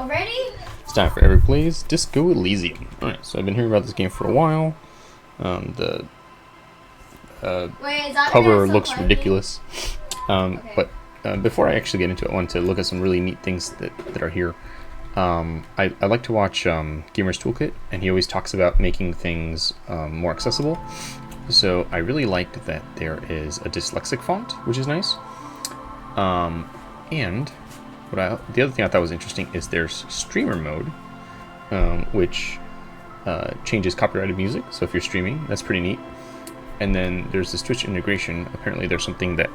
Already? It's time for Every Plays Disco Elysium. Alright, so I've been hearing about this game for a while. The Wait, is that cover still looks playing? ridiculous. Okay. But before I actually get into it, I wanted to look at some really neat things that are here. I like to watch Gamer's Toolkit, and he always talks about making things more accessible. So I really liked that there is a dyslexic font, which is nice. And the other thing I thought was interesting is there's streamer mode, which changes copyrighted music. So if you're streaming, that's pretty neat. And then there's this Twitch integration. Apparently there's something that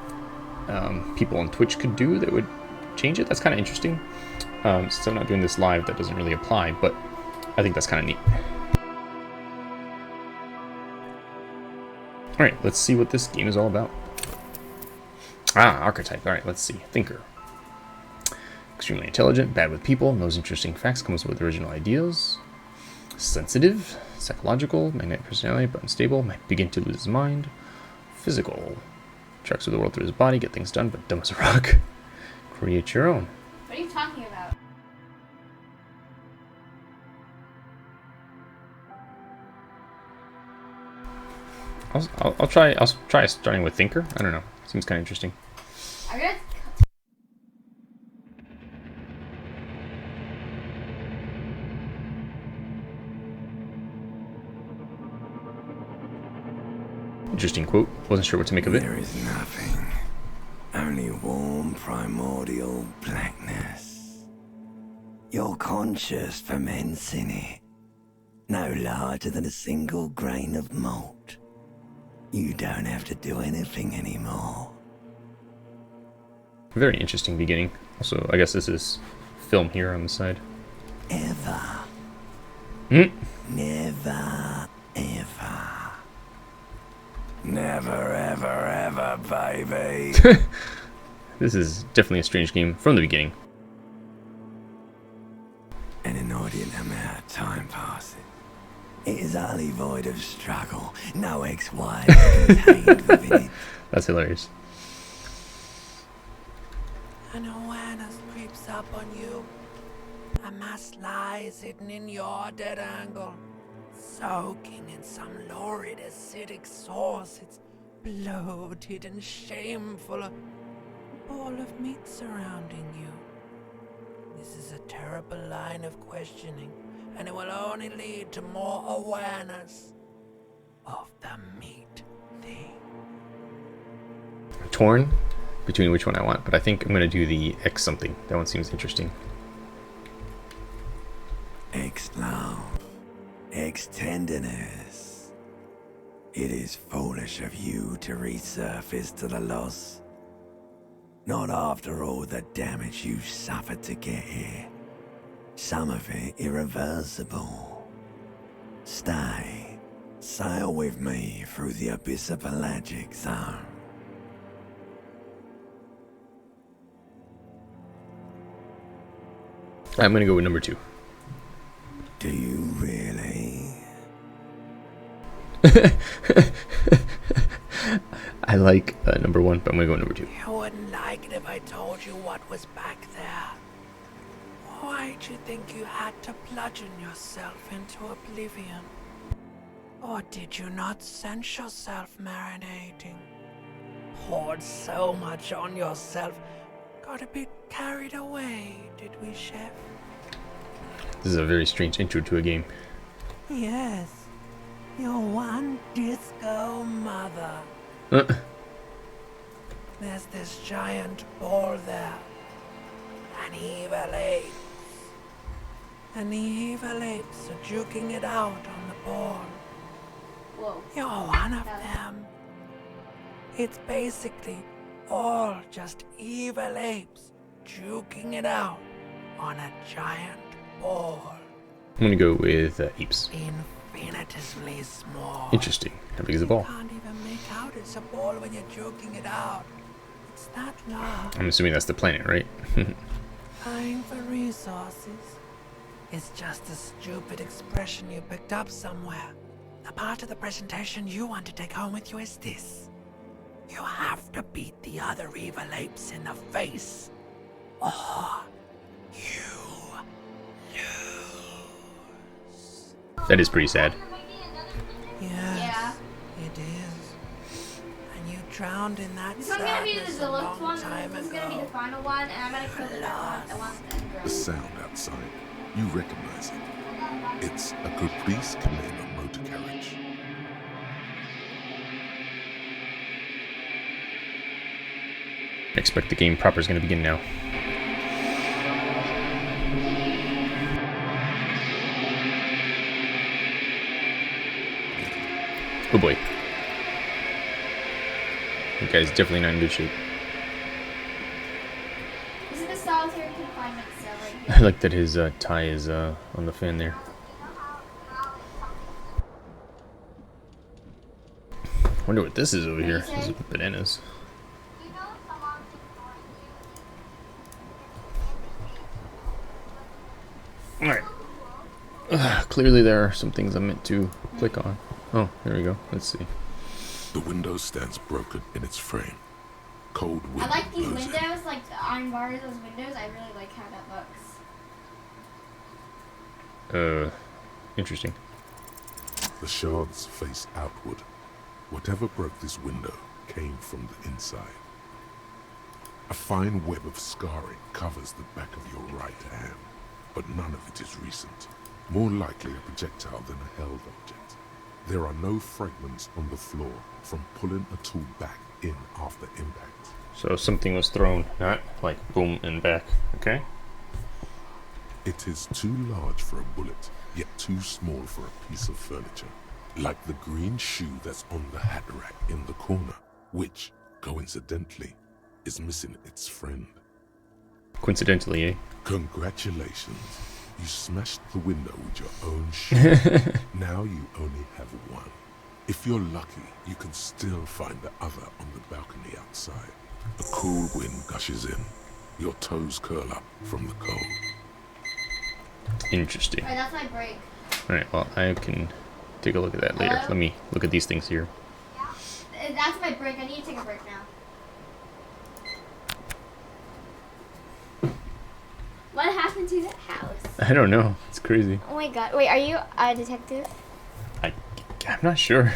people on Twitch could do that would change it. That's kind of interesting. Since I'm not doing this live, that doesn't really apply, but I think that's kind of neat. Alright, let's see what this game is all about. Archetype. Alright, let's see. Thinker. Extremely intelligent, bad with people, knows interesting facts, comes with original ideas. Sensitive, psychological, magnetic personality, but unstable, might begin to lose his mind. Physical. Tracks through the world through his body, get things done, but dumb as a rock. Create your own. What are you talking about? I'll try starting with Thinker. I don't know. Seems kind of interesting. I guess. Interesting quote. Wasn't sure what to make of it. There is nothing. Only warm primordial blackness. Your conscious ferments in it. No larger than a single grain of malt. You don't have to do anything anymore. Very interesting beginning. Also, I guess this is film here on the side. Ever. Never, ever. Never, ever, ever, baby. This is definitely a strange game from the beginning. An inordinate amount of time passes. It is utterly void of struggle. No ex-wife contained within it. That's hilarious. An awareness creeps up on you. A mass lies hidden in your dead angle, soaking in some lurid acidic sauce. It's bloated and shameful, a ball of meat surrounding you. This is a terrible line of questioning, and it will only lead to more awareness of the meat thing. I'm torn between which one I want, but I think I'm going to do the X something. That one seems interesting. Ex-love, ex-tenderness. It is foolish of you to resurface to the loss. Not after all the damage you suffered to get here. Some of it irreversible. Stay. Sail with me through the abyss of pelagic zone. I'm going to go with number 2. Do you really? I like number 1, but I'm going to go with number 2. You wouldn't like it if I told you what was back there. Why'd you think you had to bludgeon yourself into oblivion? Or did you not sense yourself marinating? Poured so much on yourself, got a bit carried away, did we, Chef? This is a very strange intro to a game. Yes, your one disco mother. There's this giant ball there. An evil ape. And the evil apes are juking it out on the ball. Whoa. You're one of them. It's basically all just evil apes juking it out on a giant ball. I'm going to go with apes. Infinitesimally small. Interesting. How big is the ball? You can't even make out it's a ball when you're joking it out. It's that low. I'm assuming that's the planet, right? Vying for resources. It's just a stupid expression you picked up somewhere. The part of the presentation you want to take home with you is this. You have to beat the other evil apes in the face, or you That is pretty sad. Yes, it is. And you drowned in that This one's gonna be the sadness a deluxe long one. time This is gonna be the ago. final one, and I'm gonna kill the next one. I want the end The round. sound outside. You recognize it. It's a Caprice Canela motor carriage. I expect the game proper is going to begin now. Oh boy. That guy's definitely not in good shape. This is the solitary confinement cell right I here. like that his tie is on the fan there. Wonder what this is over here. These are bananas. Alright. Clearly there are some things I'm meant to click on. Oh, here we go. Let's see. The window stands broken in its frame. Cold wind I like these blows in. windows, like the iron bars, those windows. I really like how that looks. Interesting. The shards face outward. Whatever broke this window came from the inside. A fine web of scarring covers the back of your right hand, but none of it is recent. More likely a projectile than a held object. There are no fragments on the floor from pulling a tool back in after impact. So something was thrown, not like boom and back. Okay. It is too large for a bullet, yet too small for a piece of furniture. Like the green shoe that's on the hat rack in the corner, which, coincidentally, is missing its friend. Coincidentally, eh? Congratulations. You smashed the window with your own shoe. Now you only have one. If you're lucky, you can still find the other on the balcony outside. A cool wind gushes in. Your toes curl up from the cold. Interesting. Alright, that's my break. Alright, well, I can take a look at that later. Hello? Let me look at these things here. That's my break. I need to take a break now. What happened to that house? I don't know. It's crazy. Oh my god. Wait, are you a detective? I'm not sure.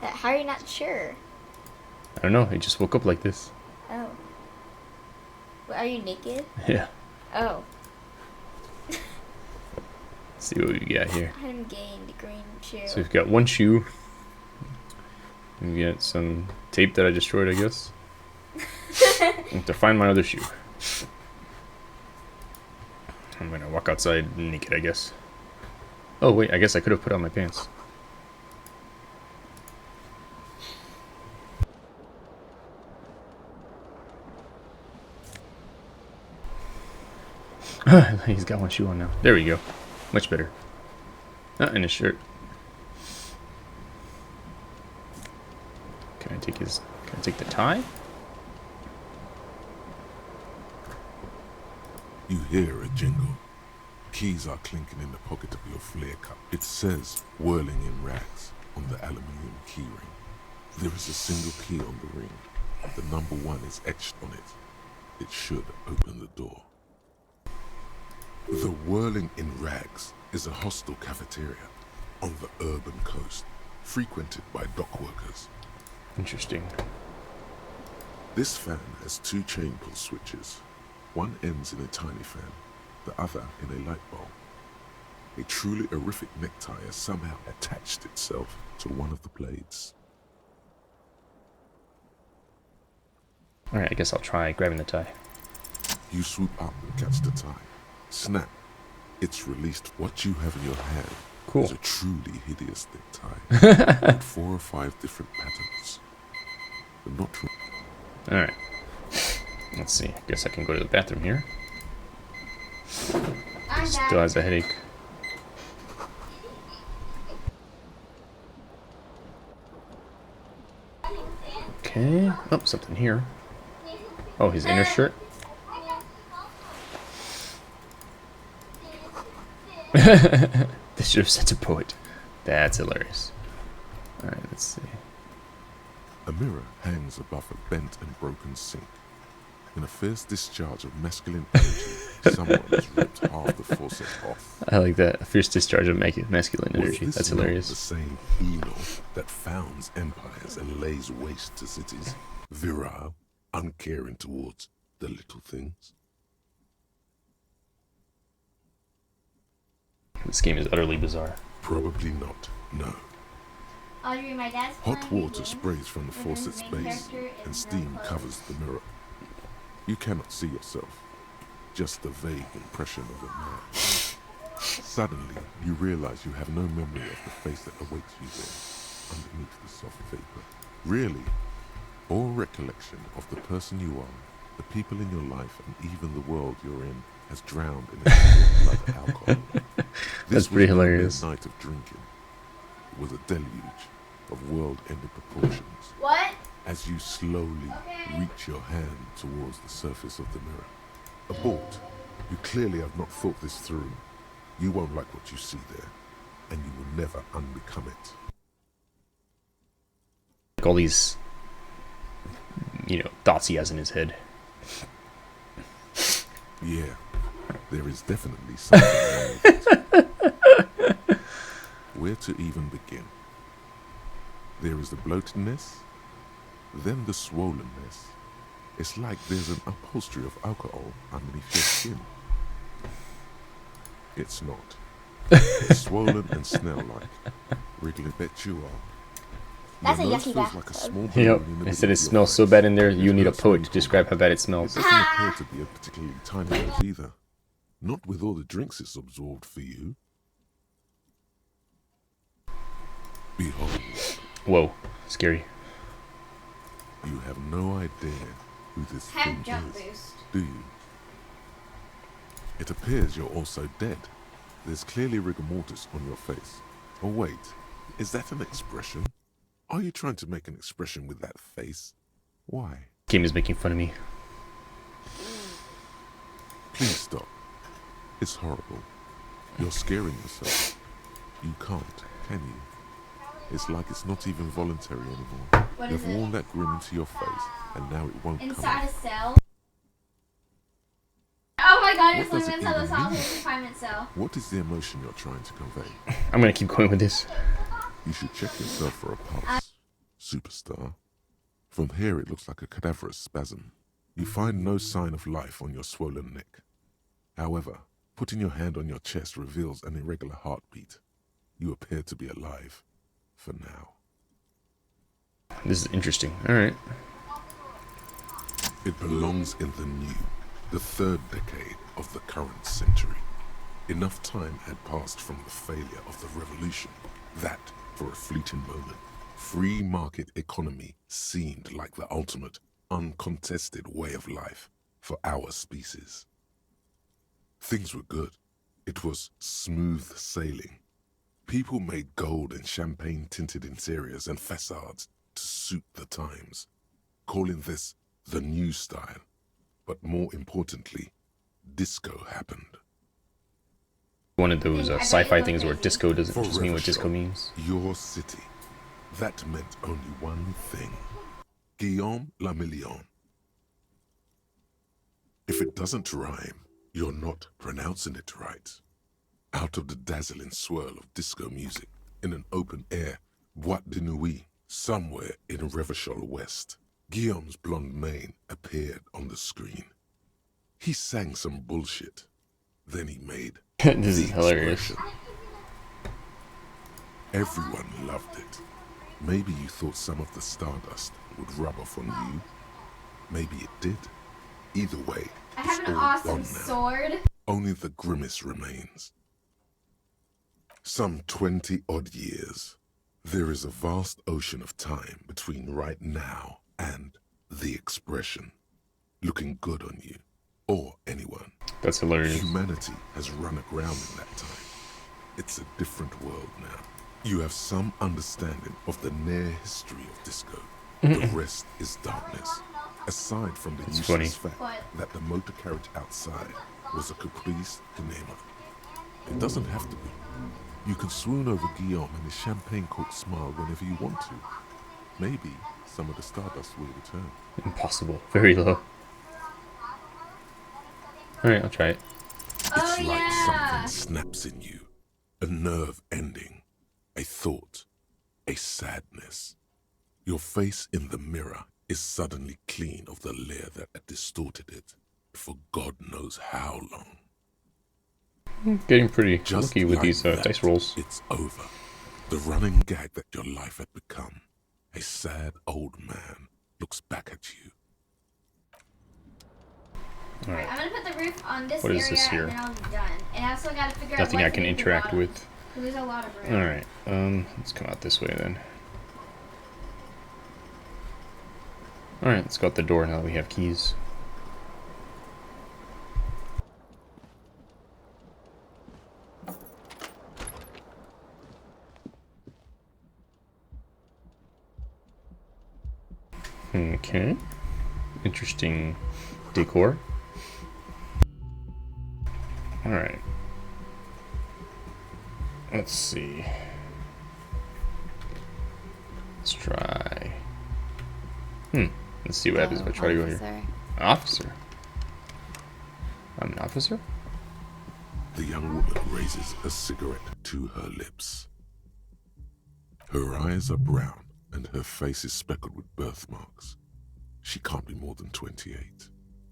How are you not sure? I don't know. I just woke up like this. Oh. Well, are you naked? Yeah. Oh. Let's see what we got here. I'm gained green shoe. So we've got one shoe. We've got some tape that I destroyed, I guess. I have to find my other shoe. I'm gonna walk outside naked, I guess. Oh wait, I guess I could have put on my pants. He's got one shoe on now. There we go. Much better. And his shirt. Can I take the tie? You hear a jingle. Keys are clinking in the pocket of your flare cup. It says, whirling in rags, on the aluminium key ring. There is a single key on the ring. The number 1 is etched on it. It should open the door. The Whirling in Rags is a hostel cafeteria on the urban coast, frequented by dock workers. Interesting. This fan has 2 chain pull switches. One ends in a tiny fan, the other in a light bulb. A truly horrific necktie has somehow attached itself to one of the blades. Alright, I guess I'll try grabbing the tie. You swoop up and catch the tie. Snap. It's released. What you have in your hand Cool. is a truly hideous necktie with 4 or 5 different patterns. But not true. Alright. Let's see. I guess I can go to the bathroom here. I'm Still back. has a headache. Okay. Oh, something here. Oh, his inner shirt. This should have sent a poet. That's hilarious. Alright, let's see. A mirror hangs above a bent and broken sink. In a fierce discharge of masculine energy, someone has ripped half the faucet off. I like that. A fierce discharge of masculine Was energy. this That's not hilarious. the same Eno that founds empires and lays waste to cities, virile, uncaring towards the little things? This game is utterly bizarre. Probably not, no. Audrey, my dad's Hot playing water games sprays from the with his faucet's main base, character in and the steam clothes. covers the mirror. You cannot see yourself, just the vague impression of a man. Suddenly, you realize you have no memory of the face that awaits you there, underneath the soft vapor. Really, all recollection of the person you are, the people in your life, and even the world you're in, has drowned in a sea of blood alcohol. That's pretty was no mere hilarious. night of drinking. It was a deluge of world-ending proportions. What? As you slowly reach your hand towards the surface of the mirror. Abort. You clearly have not thought this through. You won't like what you see there, and you will never unbecome it. Like all these, thoughts he has in his head. Yeah, there is definitely something wrong with it. Where to even begin? There is the bloatedness, then the swollenness. It's like there's an upholstery of alcohol underneath your skin. It's not. It's swollen and snail-like. Wriggling, bet you are. That's a Your nose yucky feels like a bathtub. small Yep. balloon in the I middle said of it your smells so face. bad in there, you There's need no a poet to swimming describe how bad it It smells. doesn't appear to be a particularly tiny nose either. Not with all the drinks it's absorbed for you. Behold, Whoa, scary. you have no idea who this thing Have jump is, boost. do you? It appears you're also dead. There's clearly rigor mortis on your face. Oh wait, is that an expression? Are you trying to make an expression with that face? Why? Game is making fun of me. Please stop. It's horrible. You're scaring yourself. You can't, can you? It's like it's not even voluntary anymore. What You've is it? worn that grin into your face, and now it won't come Inside a off. cell. Oh my god, What it's does like it inside the even solitary mean? confinement cell. What is the emotion you're trying to convey? I'm gonna keep going with this. You should check yourself for a pulse, superstar. From here it looks like a cadaverous spasm. You find no sign of life on your swollen neck. However, putting your hand on your chest reveals an irregular heartbeat. You appear to be alive, for now. This is interesting. Alright. It belongs in the new, the third decade of the current century. Enough time had passed from the failure of the revolution that, for a fleeting moment, free market economy seemed like the ultimate, uncontested way of life for our species. Things were good. It was smooth sailing. People made gold and champagne-tinted interiors and facades to suit the times, calling this the new style. But more importantly, disco happened. One of those sci-fi things where disco doesn't just mean what Forever disco shall means. Your city. That meant only one thing. Guillaume la Million. If it doesn't rhyme, you're not pronouncing it right. Out of the dazzling swirl of disco music, in an open-air boîte de nuit, somewhere in Revachol West, Guillaume's blonde mane appeared on the screen. He sang some bullshit. Then he made This is the hilarious. expression. Everyone loved it. Maybe you thought some of the stardust would rub off on you. Maybe it did. Either way, I it's have an all awesome gone now. sword. Only the grimace remains. Some 20-odd years. There is a vast ocean of time between right now and the expression. Looking good on you, or anyone. That's hilarious. Humanity has run aground in that time. It's a different world now. You have some understanding of the near history of disco. The rest is darkness. Aside from the useless funny. fact What? that the motor carriage outside was a caprice canema. It doesn't have to be. You can swoon over Guillaume and his champagne-corked smile whenever you want to. Maybe some of the stardust will return. Impossible. Very low. Alright, I'll try it. Oh, It's like yeah. something snaps in you. A nerve ending. A thought. A sadness. Your face in the mirror is suddenly clean of the layer that had distorted it for God knows how long. Getting pretty Just lucky with like these that, dice rolls. it's over. The running gag that your life had become. A sad old man looks back at you. Alright, I'm gonna put the roof on this What area is this here? and then I'll be done. And I also gotta figure out Nothing what I to can do the interact bottom. with. There's a lot of room. Alright, let's come out this way then. Alright, let's go out the door now that we have keys. Okay. Interesting decor. Alright. Let's see. Let's try. Let's see what happens if I try to go here. Officer. I'm an officer? The young woman raises a cigarette to her lips. Her eyes are brown and her face is speckled with birthmarks. She can't be more than 28.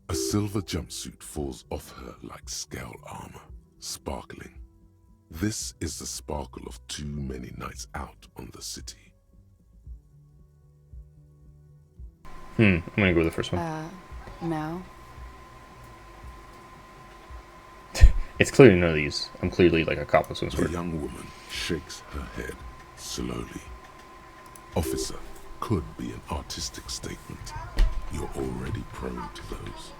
A silver jumpsuit falls off her like scale armor, sparkling. This is the sparkle of too many nights out on the city. I'm gonna go with the first one. No. It's clearly none of these. I'm clearly like a cop of some The sort. young woman shakes her head slowly. Officer could be an artistic statement. You're already prone to those.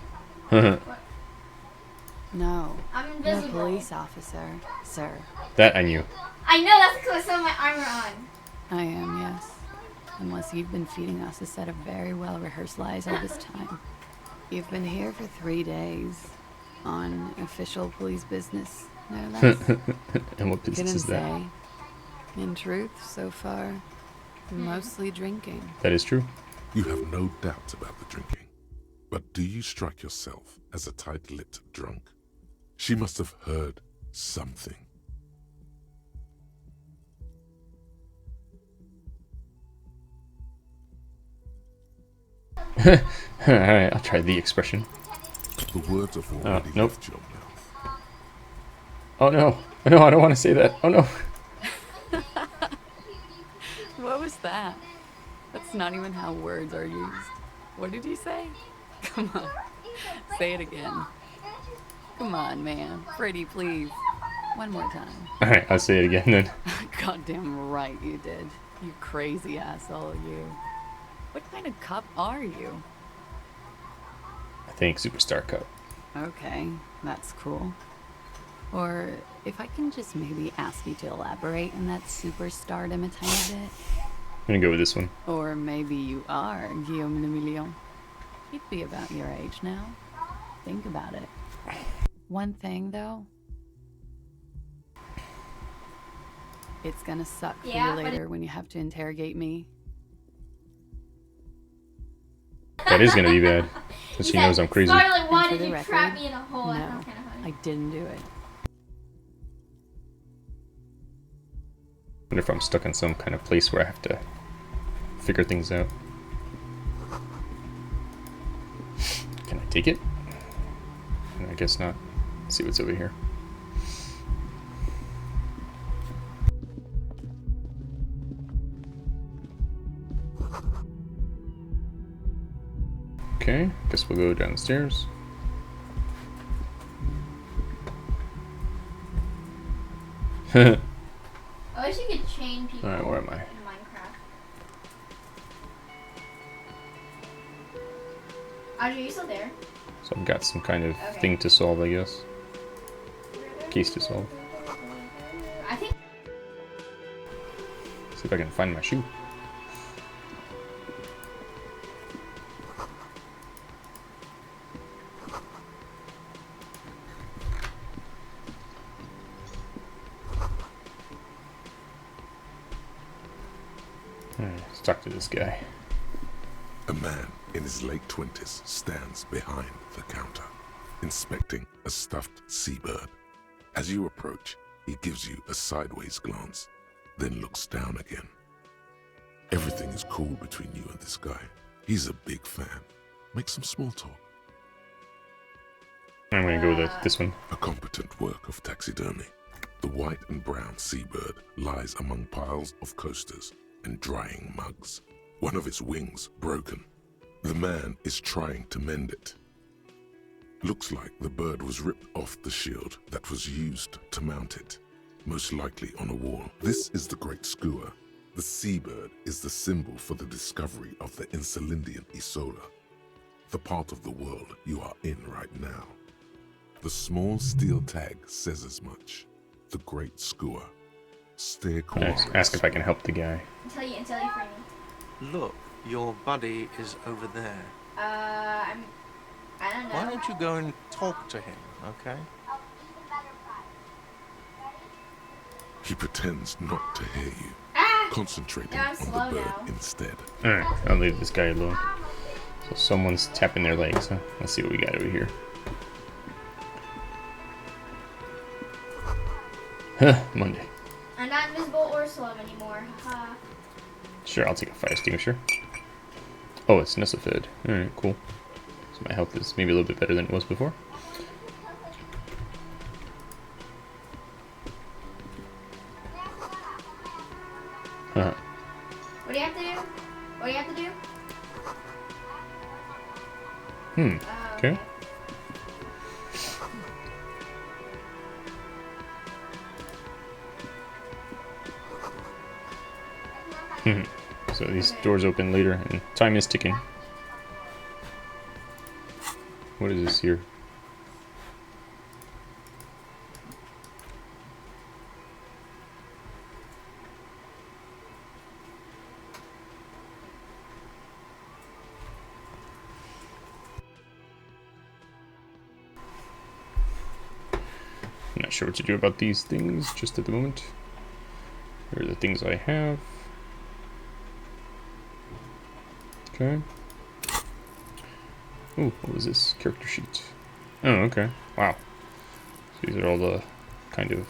No. I'm I'm a invisible. police officer, sir. That I knew. I know that's because I still have my armor on. I am, yes. Unless you've been feeding us a set of very well-rehearsed lies all this time. You've been here for 3 days. On official police business, no less. And what business Couldn't is that? say. In truth, so far, mostly drinking. That is true. You have no doubt about the drinking. But do you strike yourself as a tight-lipped drunk? She must have heard something. Alright, I'll try the expression. The words have already nope. left your mouth. Oh no. No, I don't want to say that. Oh no. What was that? That's not even how words are used. What did you say? Come on. Say it again. Come on, man. Pretty, please. One more time. Alright, I'll say it again then. Goddamn right you did. You crazy asshole, you. What kind of cup are you? I think Superstar Cup. Okay, that's cool. Or if I can just maybe ask you to elaborate on that superstardom a tiny bit. I'm gonna go with this one. Or maybe you are Guillaume le Million. He'd be about your age now. Think about it. One thing, though. It's gonna suck for Yeah, you but later when you have to interrogate me. That is gonna be bad. Since she knows I'm crazy. Scarlet, why And for did the you record, trap me in a hole? That no, sounds kind of funny. I didn't do it. I wonder if I'm stuck in some kind of place where I have to figure things out. Can I take it? I guess not. Let's see what's over here. Okay, guess we'll go downstairs. I wish you could chain people Alright, where am I? in Minecraft. Audrey, are you still there? So I've got some kind of Okay. thing to solve, I guess. Case to solve. I think See if I can find my shoe. Let's talk to this guy. A man in his late 20s stands behind the counter. inspecting a stuffed seabird. As you approach, he gives you a sideways glance, then looks down again. Everything is cool between you and this guy. He's a big fan. Make some small talk. I'm gonna go with this one. A competent work of taxidermy. The white and brown seabird lies among piles of coasters and drying mugs. One of its wings broken. The man is trying to mend it. Looks like the bird was ripped off the shield that was used to mount it, most likely on a wall. This is the Great Skua. The seabird is the symbol for the discovery of the Insulindian Isola, the part of the world you are in right now. The small steel tag says as much. The Great Skua. Stay quiet. Ask if I can help the guy. Until you free me. Look, your buddy is over there. I don't know. Why don't you go and talk to him, okay? He pretends not to hear you, concentrating I'm on the slow bird now. instead. Alright, I'll leave this guy alone. So someone's tapping their legs, huh? Let's see what we got over here. Huh, Monday. I'm not invisible or slow anymore. Haha. Sure, I'll take a fire extinguisher. Oh, it's Nesafed. Alright, cool. So my health is maybe a little bit better than it was before. Huh. What do you have to do? What do you have to do? Hmm. Okay. So these doors open later, and time is ticking. What is this here? I'm not sure what to do about these things just at the moment. Here are the things I have. Okay. Ooh, what was this? Character sheet. Oh, okay. Wow. So these are all the kind of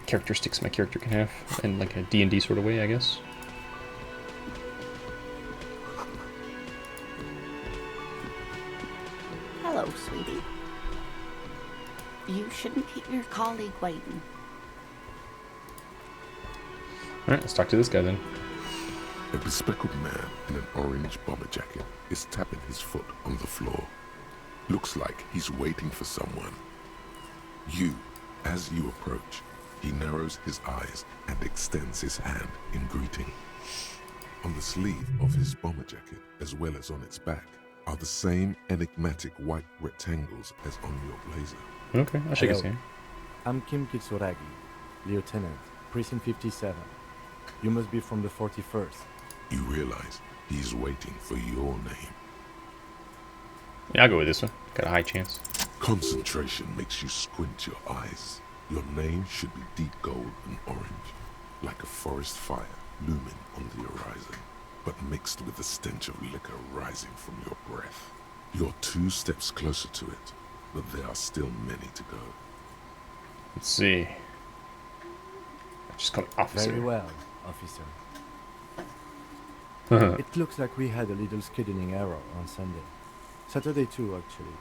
characteristics my character can have in like a D&D sort of way, I guess. Hello, sweetie. You shouldn't keep your colleague waiting. Alright, let's talk to this guy then. A bespectacled man in an orange bomber jacket is tapping his foot on the floor. Looks like he's waiting for someone. As you approach, he narrows his eyes and extends his hand in greeting. On the sleeve of his bomber jacket, as well as on its back, are the same enigmatic white rectangles as on your blazer. Okay, I'll shake his Hello. hand. I'm Kim Kitsuragi, Lieutenant, Precinct 57. You must be from the 41st. You realize he's waiting for your name. Yeah, I'll go with this one. Got a high chance. Concentration makes you squint your eyes. Your name should be deep gold and orange, like a forest fire looming on the horizon, but mixed with the stench of liquor rising from your breath. You're 2 steps closer to it, but there are still many to go. Let's see. Just call me officer. Very well, officer. It looks like we had a little scheduling error on Sunday. Saturday too, actually.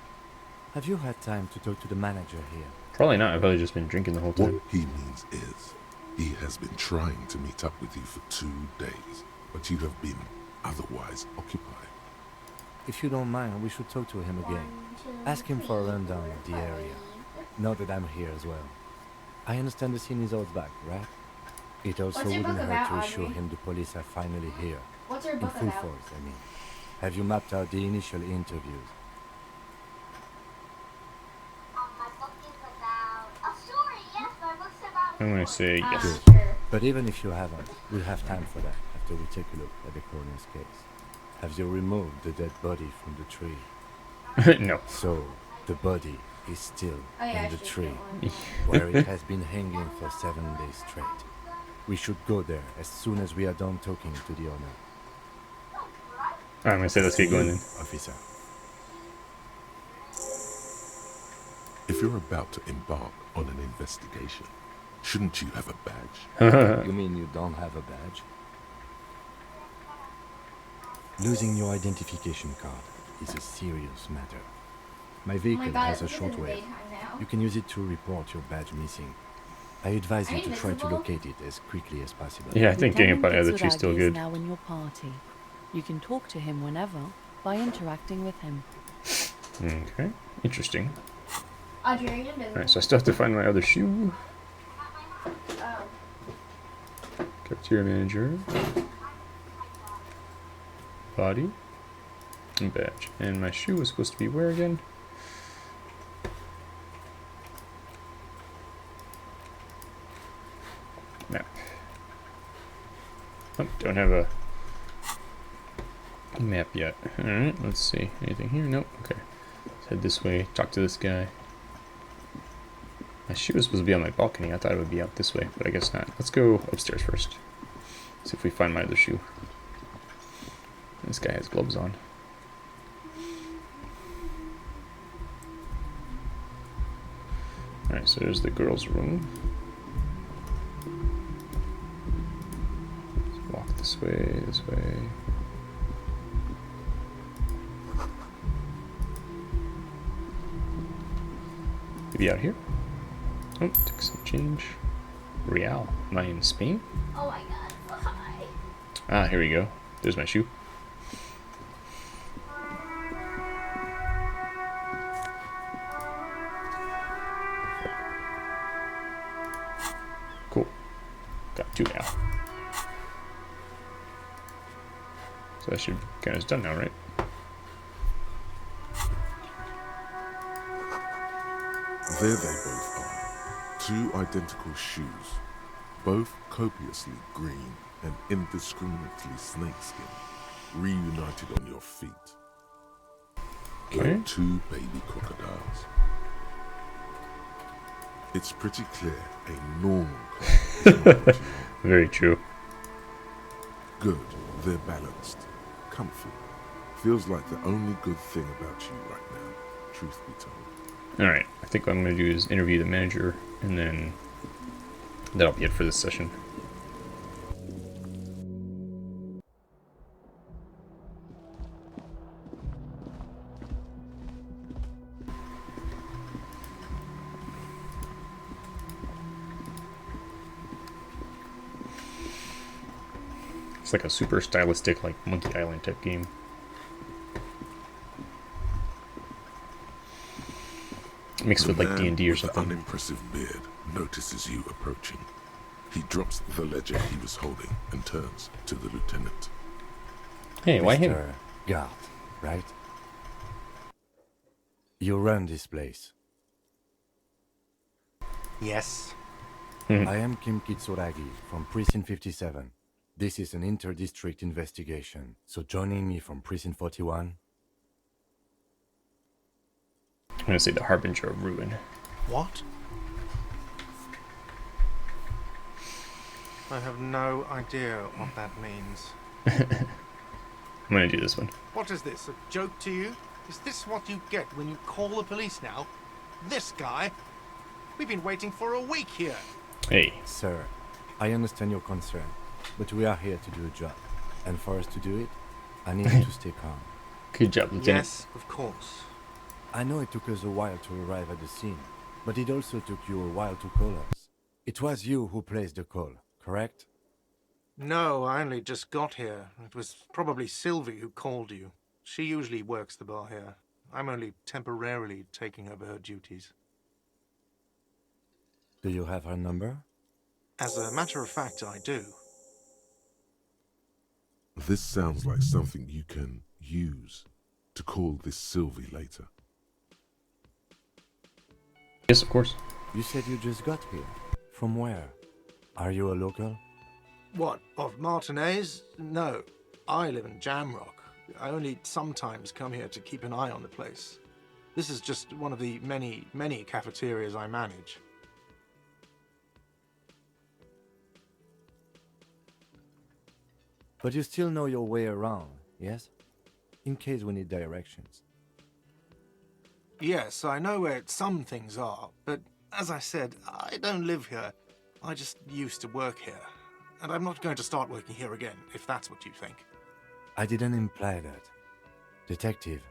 Have you had time to talk to the manager here? Probably not. I've probably just been drinking the whole What time. he means is, he has been trying to meet up with you for 2 days, but you have been otherwise occupied. If you don't mind, we should talk to him again. Ask him for a rundown of the area. Now that I'm here as well. I understand the scene is out back, right? It also What's your wouldn't book hurt about, to assure Audrey? him the police are finally here. What's your In book full about? force, I mean. Have you mapped out the initial interviews? I'm gonna say yes. Sure. But even if you haven't, we'll have time for that after we take a look at the coroner's case. Have you removed the dead body from the tree? No. So, the body is still Oh, yeah, I in the should tree, get where it has been hanging for 7 days straight. We should go there as soon as we are done talking to the owner. I'm gonna say let's get going then. Officer. If you're about to embark on an investigation, shouldn't you have a badge? You mean you don't have a badge? Losing your identification card is a serious matter. My Oh vehicle my god, has a it's in the shortwave. daytime now. You can use it to report your badge missing. I advise Are you you to try to invisible? locate it as quickly as possible. Yeah, I think getting Lieutenant up by the other two is still Kitsuragi good. now in your party. You can talk to him whenever by interacting with him. Okay, interesting. Audrey, are you invisible? Alright, so I still have to find my other shoe. Oh. Cafeteria manager. Body. And badge. And my shoe was supposed to be where again? Map. Oh, don't have a map yet. Alright, let's see. Anything here? Nope. Okay. Let's head this way. Talk to this guy. My shoe was supposed to be on my balcony. I thought it would be out this way, but I guess not. Let's go upstairs first. See if we find my other shoe. This guy has gloves on. Alright, so there's the girls' room. Let's walk this way, this way. Maybe out here? Oh, took some change. Real. Am I in Spain? Oh my god, so high. Ah, here we go. There's my shoe. Cool. Got two now. So that should kind of done now, right? There they both are. Two identical shoes, both copiously green and indiscriminately snakeskin, reunited on your feet. Okay. Like two baby crocodiles. It's pretty clear a normal car is not what you want. Very true. Good, they're balanced, comfy. Feels like the only good thing about you right now, truth be told. Alright, I think what I'm going to do is interview the manager, and then that'll be it for this session. It's like a super stylistic, like Monkey Island type game. Mixed with like D&D or The something. unimpressive beard notices you approaching. He drops the ledger he was holding and turns to the lieutenant. Hey, why him? Mr. Guard, right? You run this place. Yes. I am Kim Kitsuragi from Precinct 57. This is an inter-district investigation, so joining me from Precinct 41. I'm going to say the Harbinger of Ruin. What? I have no idea what that means. I'm going to do this one. What is this, a joke to you? Is this what you get when you call the police now? This guy? We've been waiting for a week here. Hey. Sir, I understand your concern, but we are here to do a job. And for us to do it, I need you to stay calm. Good job, Lieutenant. Yes, of course. I know it took us a while to arrive at the scene, but it also took you a while to call us. It was you who placed the call, correct? No, I only just got here. It was probably Sylvie who called you. She usually works the bar here. I'm only temporarily taking over her duties. Do you have her number? As a matter of fact, I do. This sounds like something you can use to call this Sylvie later. Yes, of course. You said you just got here. From where? Are you a local? What, of Martinez? No, I live in Jamrock. I only sometimes come here to keep an eye on the place. This is just one of the many, many cafeterias I manage. But you still know your way around, yes? in case we need directions. Yes, I know where some things are, but as I said, I don't live here. I just used to work here. And I'm not going to start working here again, if that's what you think. I didn't imply that. Detective,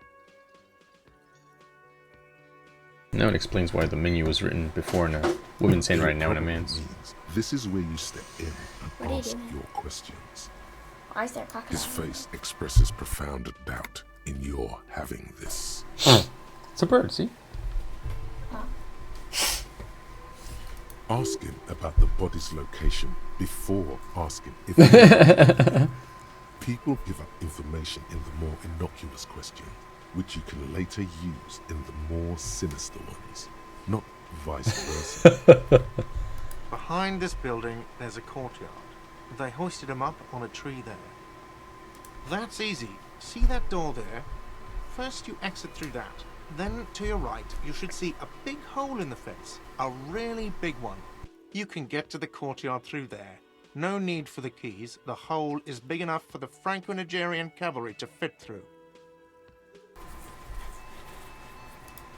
Now it explains why the menu was written before in a woman's handwriting, now in a man's. Means this is where you step in What and are you ask doing? your questions. Why is there a crocodile? His face expresses profound doubt in your having this. It's a bird, see? Ask him about the body's location before asking if he People give up information in the more innocuous question, which you can later use in the more sinister ones, not vice versa. Behind this building, there's a courtyard. They hoisted him up on a tree there. That's easy. See that door there? First you exit through that. Then to your right, you should see a big hole in the fence. A really big one. You can get to the courtyard through there. No need for the keys. The hole is big enough for the Franco-Nigerian cavalry to fit through.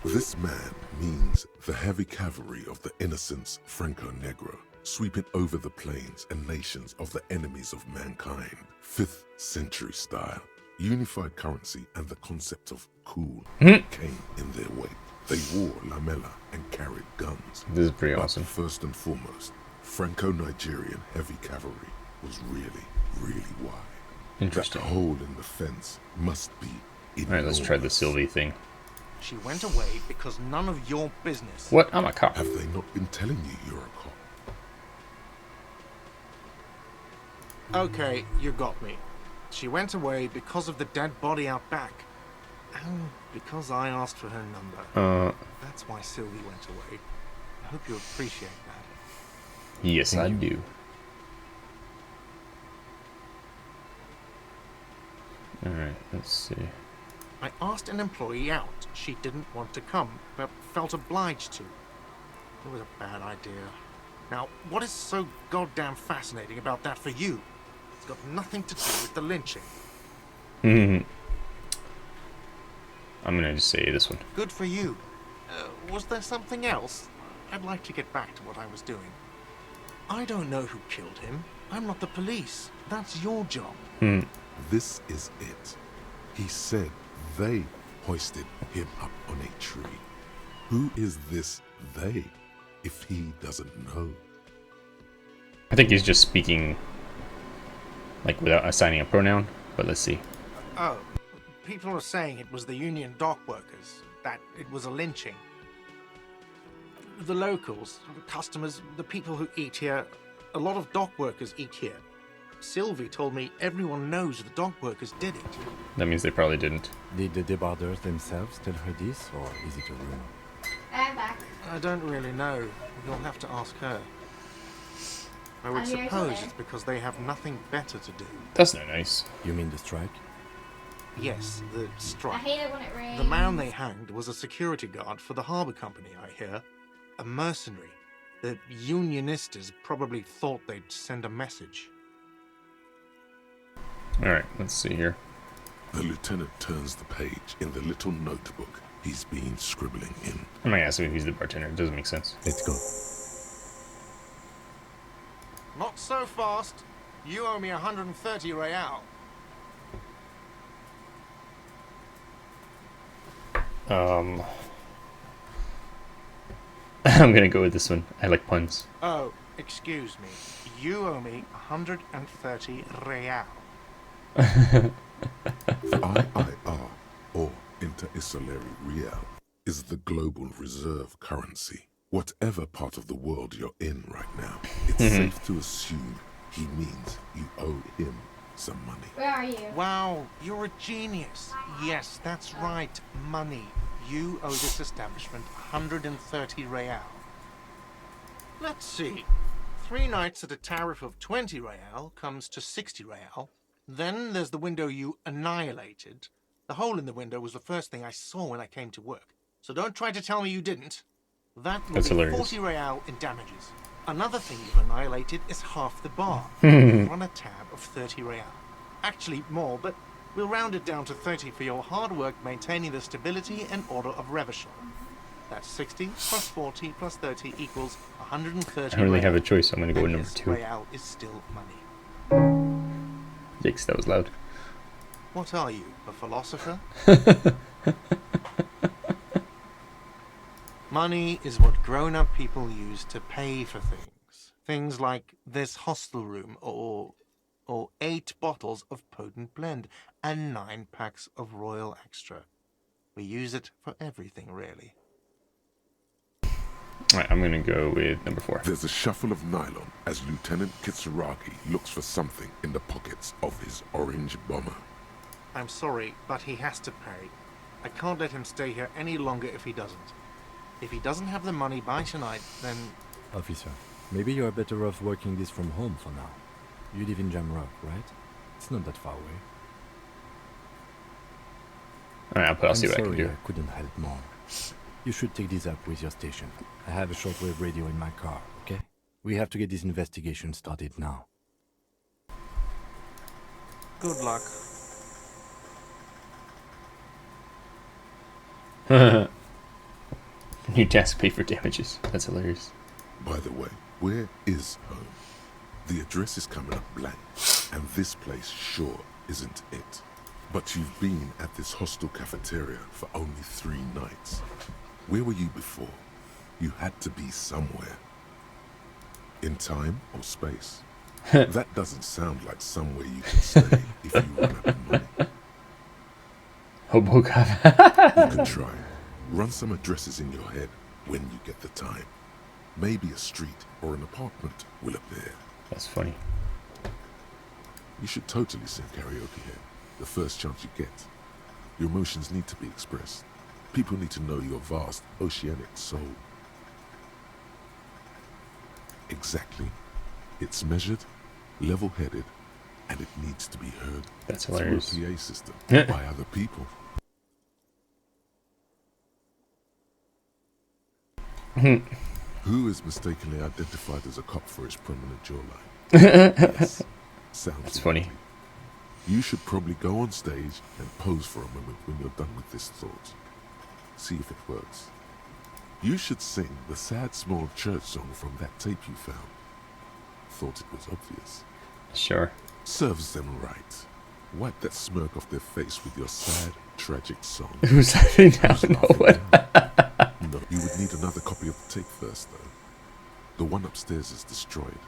This man means the heavy cavalry of the innocents Franco-Negro, sweeping over the plains and nations of the enemies of mankind. 5th century style. Unified currency and the concept of cool came in their wake. They wore lamella and carried guns. This is pretty But awesome. first and foremost, Franco-Nigerian heavy cavalry was really, really wide. Interesting. That hole in the fence must be enormous. Alright, let's try the Sylvie thing. She went away because none of your business. What? I'm a cop. Have they not been telling you you're a cop? Okay, you got me. She went away because of the dead body out back. And because I asked for her number. That's why Sylvie went away. I hope you appreciate that. Yes, I do. Alright, let's see. I asked an employee out. She didn't want to come, but felt obliged to. It was a bad idea. Now, what is so goddamn fascinating about that for you? It's got nothing to do with the lynching. I'm gonna just say this one. Good for you. Was there something else? I'd like to get back to what I was doing. I don't know who killed him. I'm not the police. That's your job. This is it. He said they hoisted him up on a tree. Who is this they, if he doesn't know? I think he's just speaking like without assigning a pronoun, but let's see. Oh, people are saying it was the union dock workers, that it was a lynching. The locals, the customers, the people who eat here, a lot of dock workers eat here. Sylvie told me everyone knows the dock workers did it. That means they probably didn't. did the debarders themselves tell her this, or is it a rumor? I'm back. I don't really know. You'll have to ask her. I would I'm here suppose today. it's because they have nothing better to do. That's not nice. You mean the strike? Yes, the I strike. hate it when it rains. The man they hanged was a security guard for the harbour company, I hear. A mercenary. The unionistas probably thought they'd send a message. Alright, let's see here. The lieutenant turns the page in the little notebook he's been scribbling in. I'm not gonna ask him if he's the bartender. It doesn't make sense. Let's go. Not so fast. You owe me 130 real. I'm gonna go with this one. I like puns. Oh, excuse me. You owe me 130 real. The IIR, or Inter-Isolary Real, is the global reserve currency. Whatever part of the world you're in right now, it's safe to assume he means you owe him some money. Where are you? Wow, you're a genius. Yes, that's right. Money. You owe this establishment 130 real. Let's see. 3 nights at a tariff of 20 real comes to 60 real. Then there's the window you annihilated. The hole in the window was the first thing I saw when I came to work. So don't try to tell me you didn't. That will That's be hilarious. 40 real in damages. Another thing you've annihilated is half the bar. Run a tab of 30 real. Actually more, but We'll round it down to 30 for your hard work maintaining the stability and order of Revachol. That's 60 plus 40 plus 30 equals 130. I don't really have a choice, so I'm going to go with number Yes, 2. Real is still money. Yikes, that was loud. What are you, a philosopher? Money is what grown-up people use to pay for things. Things like this hostel room, or 8 bottles of potent blend, and 9 packs of Royal Extra. We use it for everything, really. Alright, I'm going to go with number 4. There's a shuffle of nylon as Lieutenant Kitsuragi looks for something in the pockets of his orange bomber. I'm sorry, but he has to pay. I can't let him stay here any longer if he doesn't. If he doesn't have the money by tonight, then... Officer, maybe you're better off working this from home for now. You live in Jamrock, right? It's not that far away. Alright, I'll see what I can sorry do. I couldn't help more. You should take this up with your station. I have a shortwave radio in my car, okay? We have to get this investigation started now. Good luck. New task, pay for damages. That's hilarious. By the way, where is home? The address is coming up blank, and this place sure isn't it. But you've been at this hostel cafeteria for only 3 nights. Where were you before? You had to be somewhere. In time or space? That doesn't sound like somewhere you can stay if you run out of money. Hobo cop. You can try. Run some addresses in your head when you get the time. Maybe a street or an apartment will appear. That's funny. You should totally sing karaoke here, the first chance you get. Your emotions need to be expressed. People need to know your vast, oceanic soul. Exactly. It's measured, level-headed, and it needs to be heard That's through a hilarious. PA system by other people. Who is mistakenly identified as a cop for his prominent jawline? Yes. Sounds That's funny. likely. You should probably go on stage and pose for a moment when you're done with this thought. See if it works. You should sing the sad small church song from that tape you found. Thought it was obvious. Sure. Serves them right. Wipe that smirk off their face with your sad, tragic song. Who's laughing now? Who's No laughing one. now? No, you would need another copy of the tape first, though. The one upstairs is destroyed.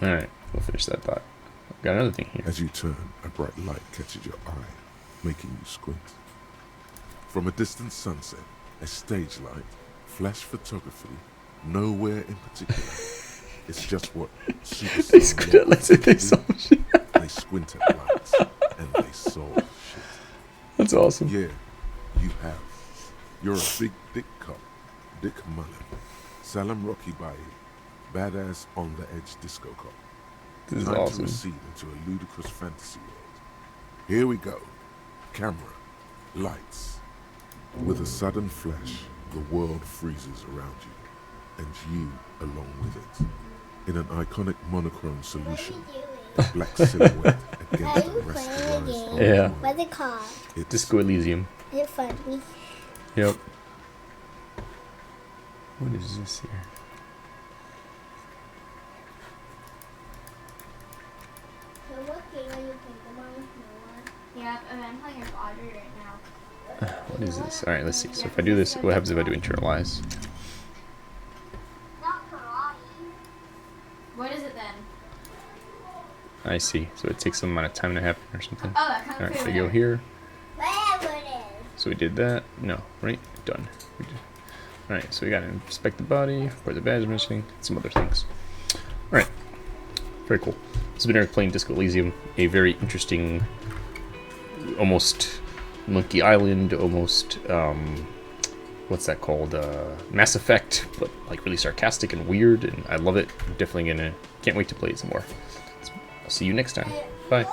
Alright, we'll finish that thought. I've got another thing here. As you turn, a bright light catches your eye, making you squint. From a distant sunset, a stage light, flash photography, nowhere in particular. It's just what They squint at lights and they saw shit. They squint at lights, and they saw shit. That's awesome. Yeah, you have. You're a big dick cop, Dick Mullen. Salam Rocky Baye, badass on the edge disco cop. This is Time to awesome. recede into a ludicrous fantasy world. Here we go. Camera, lights. With a sudden flash, the world freezes around you, and you along with it. In an iconic monochrome solution, a black silhouette against the rasterized Yeah. What's it called? It's Disco Elysium. Is it funny? Yep. What is this here? So what game are you playing? The one with Noah? Yeah, I'm playing with Audrey right now. What is this? Alright, let's see. So if I do this, what happens if I do internalize? Not karate. What is it then? I see. So it takes some amount of time to happen or something. Oh, that kind of Alright, so I go here. Whatever it is. So we did that. No, right? Done. We did. Alright, so we gotta inspect the body, where the badge is missing, some other things. Alright. Very cool. This has been Eric playing Disco Elysium, a very interesting, almost Monkey Island, almost, what's that called? Mass Effect, but like really sarcastic and weird, and I love it. I'm definitely can't wait to play it some more. I'll see you next time. Bye.